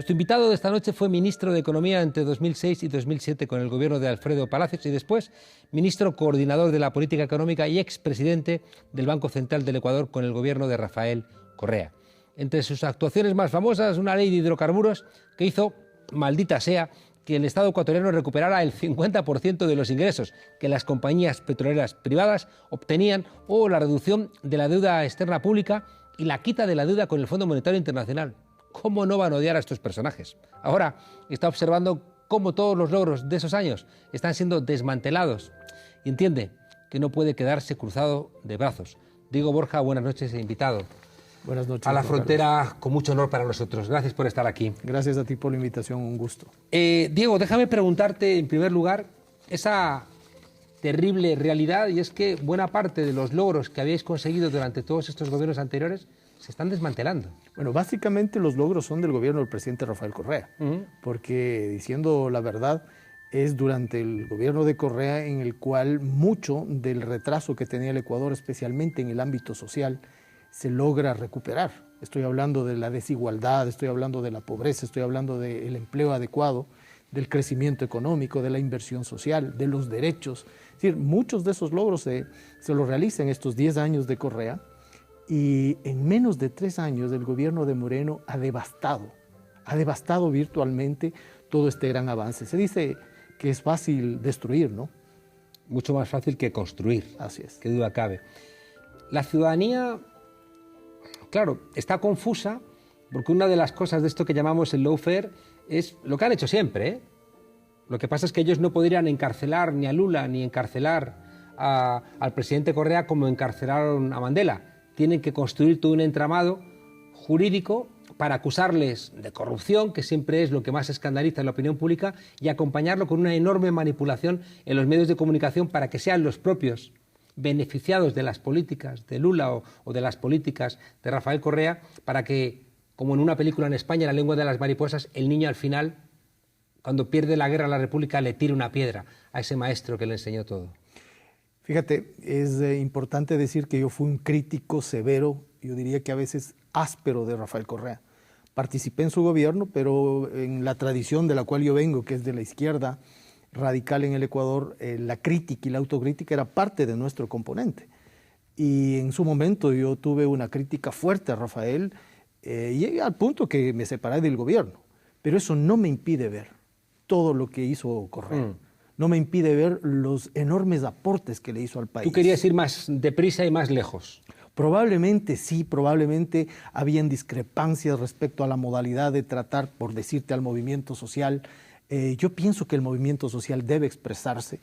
Nuestro invitado de esta noche fue ministro de Economía entre 2006 y 2007 con el gobierno de Alfredo Palacios y después ministro coordinador de la política económica y expresidente del Banco Central del Ecuador con el gobierno de Rafael Correa. Entre sus actuaciones más famosas, una ley de hidrocarburos que hizo, maldita sea, que el Estado ecuatoriano recuperara el 50% de los ingresos que las compañías petroleras privadas obtenían, o la reducción de la deuda externa pública y la quita de la deuda con el Fondo Monetario Internacional. ¿Cómo no van a odiar a estos personajes? Ahora está observando cómo todos los logros de esos años están siendo desmantelados y entiende que no puede quedarse cruzado de brazos. Diego Borja, buenas noches, invitado. Buenas noches. A la frontera, con mucho honor para nosotros. Gracias por estar aquí. Gracias a ti por la invitación, un gusto. Diego, déjame preguntarte en primer lugar esa terrible realidad, y es que buena parte de los logros que habéis conseguido durante todos estos gobiernos anteriores se están desmantelando. Bueno, básicamente los logros son del gobierno del presidente Rafael Correa, porque, diciendo la verdad, es durante el gobierno de Correa en el cual mucho del retraso que tenía el Ecuador, especialmente en el ámbito social, se logra recuperar. Estoy hablando de la desigualdad, estoy hablando de la pobreza, estoy hablando del empleo adecuado, del crecimiento económico, de la inversión social, de los derechos. Es decir, muchos de esos logros se los realizan en estos 10 años de Correa, y en menos de 3 años el gobierno de Moreno ha devastado virtualmente todo este gran avance. Se dice que es fácil destruir, ¿no? Mucho más fácil que construir. Así es. Qué duda cabe. La ciudadanía, claro, está confusa porque una de las cosas de esto que llamamos el lawfare es lo que han hecho siempre, ¿eh? Lo que pasa es que ellos no podrían encarcelar ni a Lula ni encarcelar al presidente Correa como encarcelaron a Mandela. Tienen que construir todo un entramado jurídico para acusarles de corrupción, que siempre es lo que más escandaliza en la opinión pública, y acompañarlo con una enorme manipulación en los medios de comunicación para que sean los propios beneficiados de las políticas de Lula o de las políticas de Rafael Correa, para que, como en una película en España, La lengua de las mariposas, el niño al final, cuando pierde la guerra a la República, le tire una piedra a ese maestro que le enseñó todo. Fíjate, es importante decir que yo fui un crítico severo, yo diría que a veces áspero, de Rafael Correa. Participé en su gobierno, pero en la tradición de la cual yo vengo, que es de la izquierda radical en el Ecuador, la crítica y la autocrítica era parte de nuestro componente. Y en su momento yo tuve una crítica fuerte a Rafael, y llegué al punto que me separé del gobierno. Pero eso no me impide ver todo lo que hizo Correa. No me impide ver los enormes aportes que le hizo al país. ¿Tú querías ir más deprisa y más lejos? Probablemente sí, probablemente habían discrepancias respecto a la modalidad de tratar, por decirte, al movimiento social. Yo pienso que el movimiento social debe expresarse.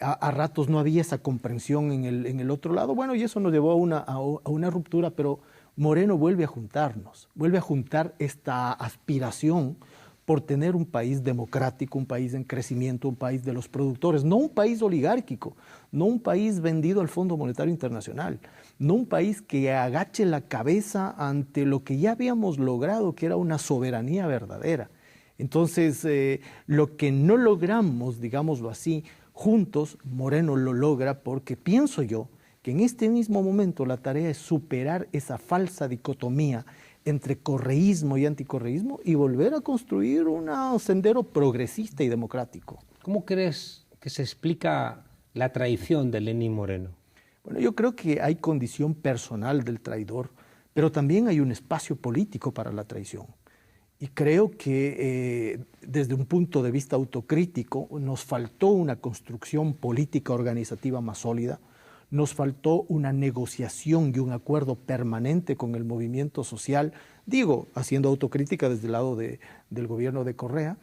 A ratos no había esa comprensión en el otro lado. Bueno, y eso nos llevó a una ruptura, pero Moreno vuelve a juntarnos, vuelve a juntar esta aspiración por tener un país democrático, un país en crecimiento, un país de los productores, no un país oligárquico, no un país vendido al Fondo Monetario Internacional, no un país que agache la cabeza ante lo que ya habíamos logrado, que era una soberanía verdadera. Entonces, lo que no logramos, digámoslo así, juntos, Moreno lo logra, porque pienso yo que en este mismo momento la tarea es superar esa falsa dicotomía entre correísmo y anticorreísmo y volver a construir un sendero progresista y democrático. ¿Cómo crees que se explica la traición de Lenín Moreno? Bueno, yo creo que hay condición personal del traidor, pero también hay un espacio político para la traición. Y creo que desde un punto de vista autocrítico nos faltó una construcción política organizativa más sólida, nos faltó una negociación y un acuerdo permanente con el movimiento social, digo, haciendo autocrítica desde el lado del gobierno de Correa,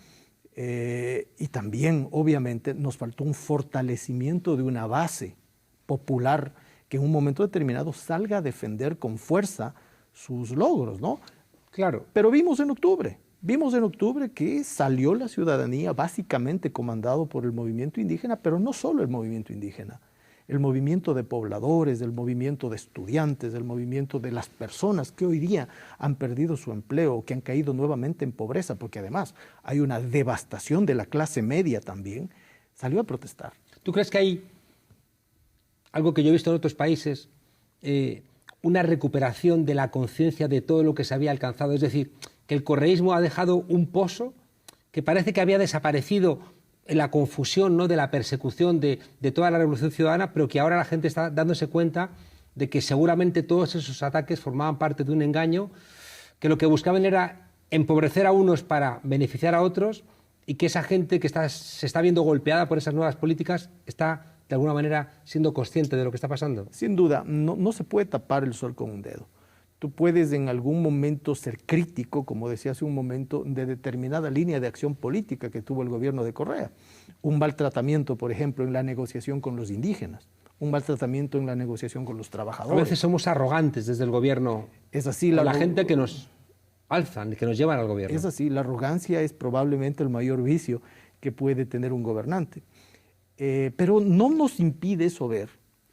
y también, obviamente, nos faltó un fortalecimiento de una base popular que en un momento determinado salga a defender con fuerza sus logros, ¿no? Claro. Pero vimos en octubre que salió la ciudadanía básicamente comandado por el movimiento indígena, pero no solo el movimiento indígena. El movimiento de pobladores, el movimiento de estudiantes, el movimiento de las personas que hoy día han perdido su empleo, que han caído nuevamente en pobreza, porque además hay una devastación de la clase media también, salió a protestar. ¿Tú crees que hay algo que yo he visto en otros países, una recuperación de la conciencia de todo lo que se había alcanzado? Es decir, que el correísmo ha dejado un pozo que parece que había desaparecido en la confusión, ¿no?, de la persecución de toda la revolución ciudadana, pero que ahora la gente está dándose cuenta de que seguramente todos esos ataques formaban parte de un engaño, que lo que buscaban era empobrecer a unos para beneficiar a otros, y que esa gente que se está viendo golpeada por esas nuevas políticas está, de alguna manera, siendo consciente de lo que está pasando. Sin duda, no se puede tapar el sol con un dedo. Tú puedes en algún momento ser crítico, como decía hace un momento, de determinada línea de acción política que tuvo el gobierno de Correa. Un maltratamiento, por ejemplo, en la negociación con los indígenas, un maltratamiento en la negociación con los trabajadores. A veces somos arrogantes desde el gobierno. Es así, la gente que nos alzan, que nos llevan al gobierno. Es así, la arrogancia es probablemente el mayor vicio que puede tener un gobernante. Pero no nos impide eso ver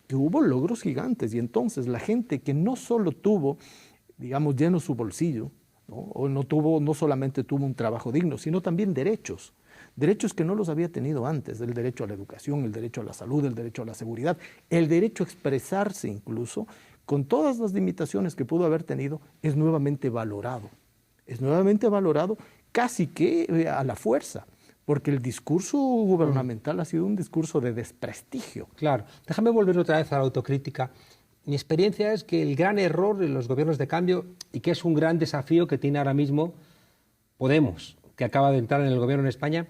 que hubo logros gigantes, y entonces la gente que no solo tuvo, digamos, lleno su bolsillo, ¿no? O no solamente tuvo un trabajo digno, sino también derechos que no los había tenido antes: el derecho a la educación, el derecho a la salud, el derecho a la seguridad, el derecho a expresarse incluso, con todas las limitaciones que pudo haber tenido, es nuevamente valorado casi que a la fuerza, porque el discurso gubernamental ha sido un discurso de desprestigio. Claro. Déjame volver otra vez a la autocrítica. Mi experiencia es que el gran error en los gobiernos de cambio, y que es un gran desafío que tiene ahora mismo Podemos, que acaba de entrar en el gobierno en España,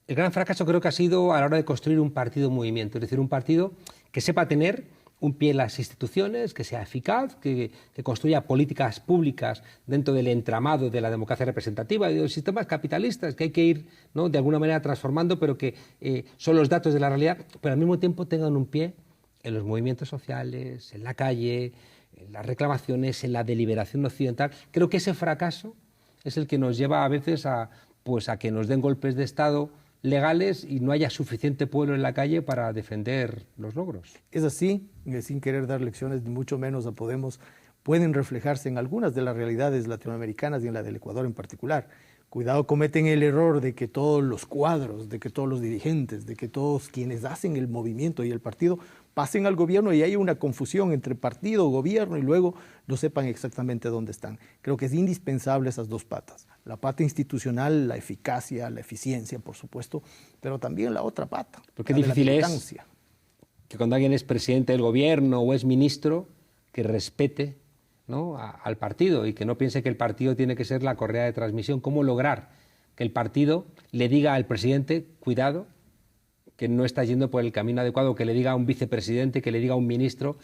el gran fracaso creo que ha sido a la hora de construir un partido-movimiento, es decir, un partido que sepa tener un pie en las instituciones, que sea eficaz, que construya políticas públicas dentro del entramado de la democracia representativa y de los sistemas capitalistas que hay que ir, ¿no?, de alguna manera transformando, pero que son los datos de la realidad, pero al mismo tiempo tengan un pie en los movimientos sociales, en la calle, en las reclamaciones, en la deliberación occidental. Creo que ese fracaso es el que nos lleva a veces a que nos den golpes de Estado legales y no haya suficiente pueblo en la calle para defender los logros. Es así, sin querer dar lecciones, ni mucho menos a Podemos, pueden reflejarse en algunas de las realidades latinoamericanas y en la del Ecuador en particular. Cuidado, cometen el error de que todos los cuadros, de que todos los dirigentes, de que todos quienes hacen el movimiento y el partido pasen al gobierno y hay una confusión entre partido, gobierno, y luego no sepan exactamente dónde están. Creo que es indispensable esas dos patas: la pata institucional, la eficacia, la eficiencia, por supuesto, pero también la otra pata. Porque difícil es que cuando alguien es presidente del gobierno o es ministro, que respete, ¿no?, al partido, y que no piense que el partido tiene que ser la correa de transmisión. ¿Cómo lograr que el partido le diga al presidente, cuidado, que no está yendo por el camino adecuado, que le diga a un vicepresidente, que le diga a un ministro,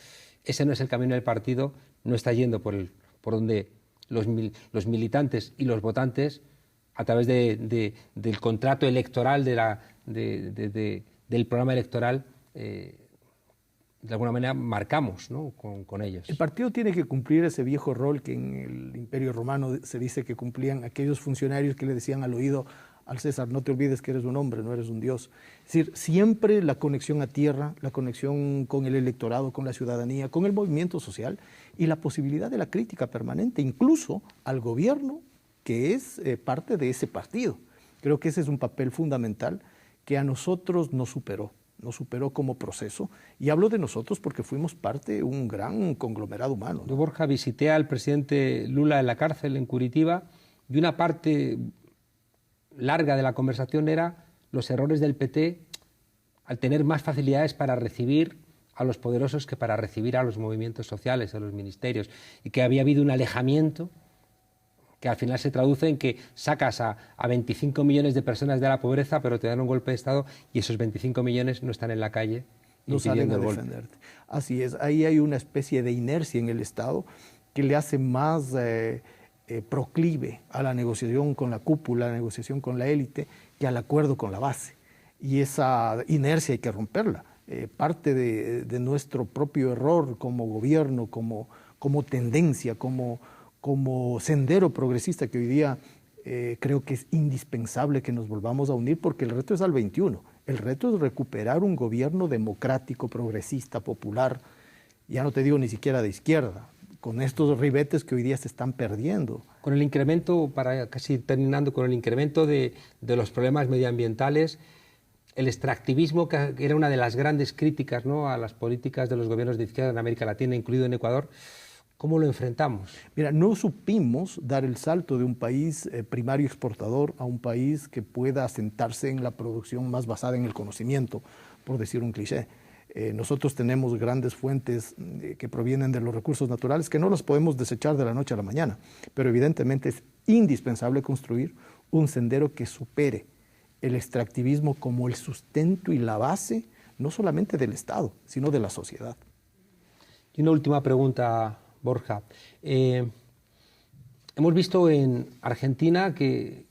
ese no es el camino del partido, no está yendo por donde los militantes y los votantes, a través del contrato electoral, del programa electoral, de alguna manera marcamos, ¿no?, con ellos? El partido tiene que cumplir ese viejo rol que en el Imperio Romano se dice que cumplían aquellos funcionarios que le decían al oído al César: no te olvides que eres un hombre, no eres un dios. Es decir, siempre la conexión a tierra, la conexión con el electorado, con la ciudadanía, con el movimiento social, y la posibilidad de la crítica permanente, incluso al gobierno que es parte de ese partido. Creo que ese es un papel fundamental que a nosotros nos superó como proceso, y hablo de nosotros porque fuimos parte de un gran conglomerado humano, ¿no? Yo, Borja, visité al presidente Lula en la cárcel en Curitiba, y una parte larga de la conversación era los errores del PT al tener más facilidades para recibir a los poderosos que para recibir a los movimientos sociales, a los ministerios, y que había habido un alejamiento que al final se traduce en que sacas a 25 millones de personas de la pobreza, pero te dan un golpe de Estado y esos 25 millones no están en la calle no salen a defenderte. Así es, ahí hay una especie de inercia en el Estado que le hace más proclive a la negociación con la cúpula, a la negociación con la élite, que al acuerdo con la base. Y esa inercia hay que romperla. Parte de nuestro propio error como gobierno, como tendencia, como sendero progresista que hoy día creo que es indispensable que nos volvamos a unir, porque el reto es al 21. El reto es recuperar un gobierno democrático, progresista, popular, ya no te digo ni siquiera de izquierda, con estos ribetes que hoy día se están perdiendo. Con el incremento, para casi terminando, con el incremento de los problemas medioambientales, el extractivismo, que era una de las grandes críticas, ¿no?, a las políticas de los gobiernos de izquierda en América Latina, incluido en Ecuador, ¿Cómo lo enfrentamos? Mira, no supimos dar el salto de un país primario exportador a un país que pueda asentarse en la producción más basada en el conocimiento, por decir un cliché. Nosotros tenemos grandes fuentes que provienen de los recursos naturales que no los podemos desechar de la noche a la mañana, pero evidentemente es indispensable construir un sendero que supere el extractivismo como el sustento y la base no solamente del Estado, sino de la sociedad. Y una última pregunta, Borja. Hemos visto en Argentina que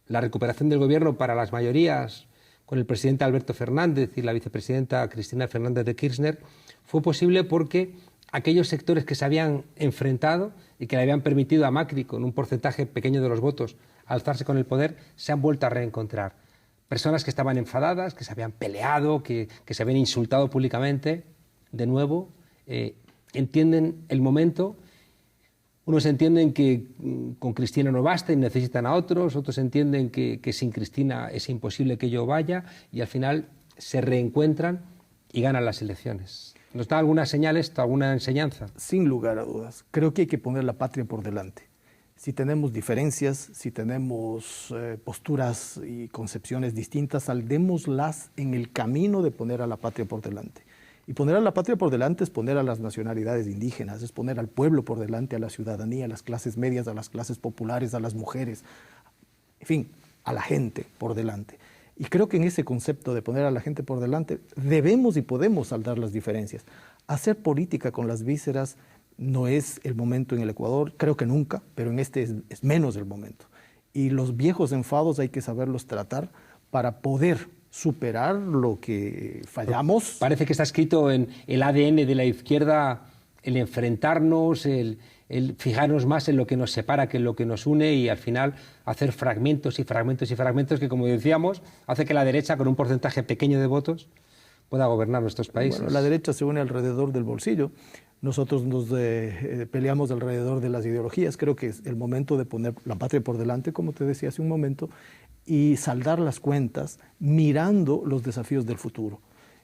la recuperación del gobierno para las mayorías, con el presidente Alberto Fernández y la vicepresidenta Cristina Fernández de Kirchner, fue posible porque aquellos sectores que se habían enfrentado y que le habían permitido a Macri, con un porcentaje pequeño de los votos, alzarse con el poder, se han vuelto a reencontrar. Personas que estaban enfadadas, que se habían peleado, que se habían insultado públicamente, de nuevo, entienden el momento. Unos entienden que con Cristina no basta y necesitan a otros, otros entienden que sin Cristina es imposible que ello vaya, y al final se reencuentran y ganan las elecciones. ¿Nos da alguna señal esto, alguna enseñanza? Sin lugar a dudas. Creo que hay que poner la patria por delante. Si tenemos diferencias, si tenemos posturas y concepciones distintas, saldémoslas en el camino de poner a la patria por delante. Y poner a la patria por delante es poner a las nacionalidades indígenas, es poner al pueblo por delante, a la ciudadanía, a las clases medias, a las clases populares, a las mujeres, en fin, a la gente por delante. Y creo que en ese concepto de poner a la gente por delante debemos y podemos saldar las diferencias. Hacer política con las vísceras no es el momento en el Ecuador, creo que nunca, pero en este es menos el momento. Y los viejos enfados hay que saberlos tratar para poder superar lo que fallamos. Parece que está escrito en el ADN de la izquierda el enfrentarnos, el fijarnos más en lo que nos separa que en lo que nos une, y al final hacer fragmentos y fragmentos y fragmentos que, como decíamos, hace que la derecha, con un porcentaje pequeño de votos, pueda gobernar nuestros países. Bueno, la derecha se une alrededor del bolsillo. Nosotros nos peleamos alrededor de las ideologías. Creo que es el momento de poner la patria por delante, como te decía hace un momento, y saldar las cuentas mirando los desafíos del futuro.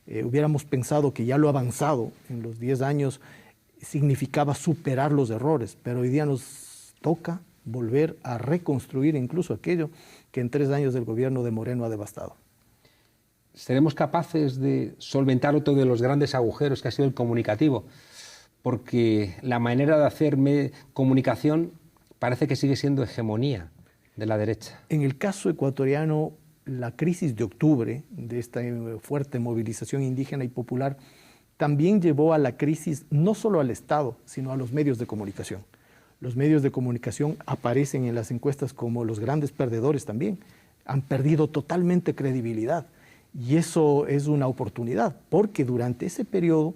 Hubiéramos pensado que ya lo avanzado en los 10 años significaba superar los errores, pero hoy día nos toca volver a reconstruir incluso aquello que en 3 años del gobierno de Moreno ha devastado. ¿Seremos capaces de solventar otro de los grandes agujeros que ha sido el comunicativo? Porque la manera de hacer comunicación parece que sigue siendo hegemonía de la derecha. En el caso ecuatoriano, la crisis de octubre, de esta fuerte movilización indígena y popular, también llevó a la crisis no solo al Estado, sino a los medios de comunicación. Los medios de comunicación aparecen en las encuestas como los grandes perdedores también. Han perdido totalmente credibilidad. Y eso es una oportunidad, porque durante ese periodo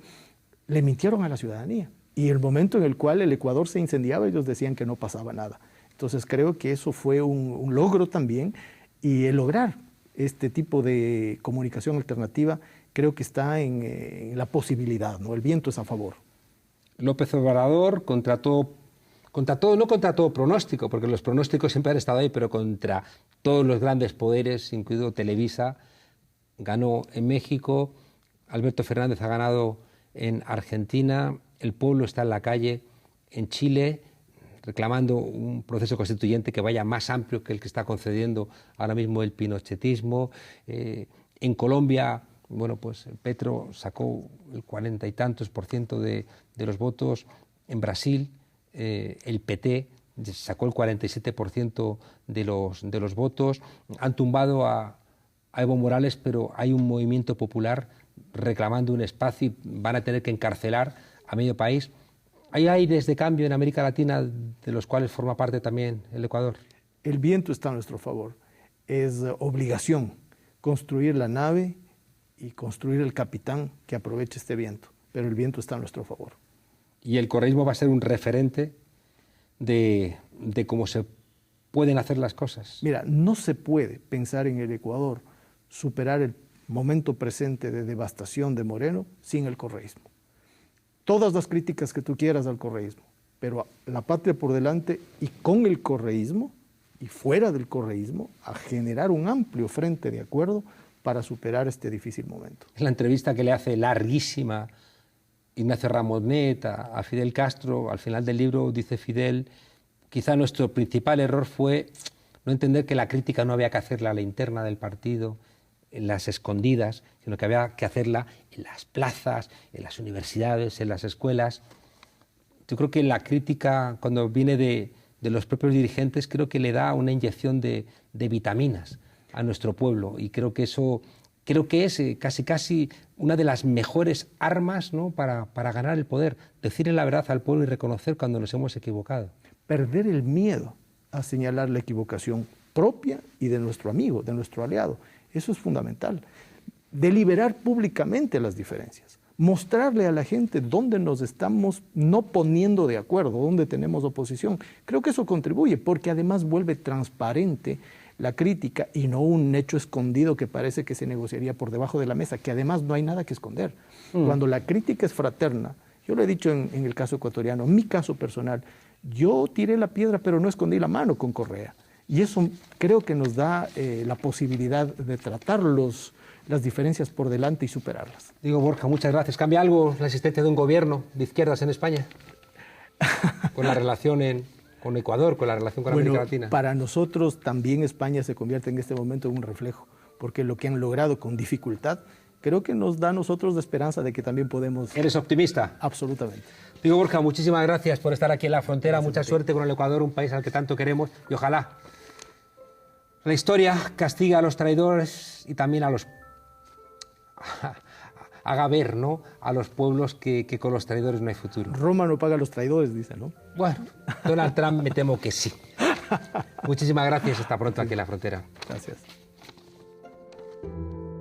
le mintieron a la ciudadanía. Y el momento en el cual el Ecuador se incendiaba, ellos decían que no pasaba nada. Entonces creo que eso fue un logro también, y el lograr este tipo de comunicación alternativa creo que está en la posibilidad, ¿no? El viento es a favor. López Obrador no contra todo pronóstico, porque los pronósticos siempre han estado ahí, pero contra todos los grandes poderes, incluido Televisa, ganó en México. Alberto Fernández ha ganado en Argentina. El pueblo está en la calle en Chile, reclamando un proceso constituyente que vaya más amplio que el que está concediendo ahora mismo el pinochetismo. En Colombia, bueno, pues Petro sacó el 40 y tantos % de los votos. En Brasil, el PT sacó el 47% de los votos. Han tumbado a Evo Morales, pero hay un movimiento popular reclamando un espacio y van a tener que encarcelar a medio país. ¿Hay aires de cambio en América Latina de los cuales forma parte también el Ecuador? El viento está a nuestro favor. Es obligación construir la nave y construir el capitán que aproveche este viento, pero el viento está a nuestro favor. ¿Y el correísmo va a ser un referente de cómo se pueden hacer las cosas? Mira, no se puede pensar en el Ecuador superar el momento presente de devastación de Moreno sin el correísmo. Todas las críticas que tú quieras al correísmo, pero la patria por delante, y con el correísmo y fuera del correísmo, a generar un amplio frente de acuerdo para superar este difícil momento. Es la entrevista que le hace larguísima Ignacio Ramos Net, a Fidel Castro. Al final del libro dice Fidel, quizá nuestro principal error fue no entender que la crítica no había que hacerla a la interna del partido, en las escondidas, sino que había que hacerla en las plazas, en las universidades, en las escuelas. Yo creo que la crítica, cuando viene de los propios dirigentes, creo que le da una inyección de vitaminas a nuestro pueblo, y creo que eso es casi una de las mejores armas, ¿no?, para ganar el poder, decirle la verdad al pueblo y reconocer cuando nos hemos equivocado. Perder el miedo a señalar la equivocación propia y de nuestro amigo, de nuestro aliado. Eso es fundamental. Deliberar públicamente las diferencias. Mostrarle a la gente dónde nos estamos no poniendo de acuerdo, dónde tenemos oposición. Creo que eso contribuye, porque además vuelve transparente la crítica y no un hecho escondido que parece que se negociaría por debajo de la mesa, que además no hay nada que esconder. Cuando la crítica es fraterna, yo lo he dicho en el caso ecuatoriano, en mi caso personal, yo tiré la piedra pero no escondí la mano con Correa. Y eso creo que nos da la posibilidad de tratar las diferencias por delante y superarlas. Digo, Borja, muchas gracias. ¿Cambia algo la existencia de un gobierno de izquierdas en España? Con la relación con Ecuador, con la relación con América Latina. Para nosotros también España se convierte en este momento en un reflejo, porque lo que han logrado con dificultad creo que nos da a nosotros la esperanza de que también podemos... ¿Eres optimista? Absolutamente. Digo, Borja, muchísimas gracias por estar aquí en la frontera. Mucha suerte con el Ecuador, un país al que tanto queremos, y ojalá la historia castigue a los traidores y también haga ver, ¿no?, a los pueblos que con los traidores no hay futuro. Roma no paga a los traidores, dice, ¿no? Bueno, Donald Trump me temo que sí. Muchísimas gracias. Hasta pronto aquí en la frontera. Gracias.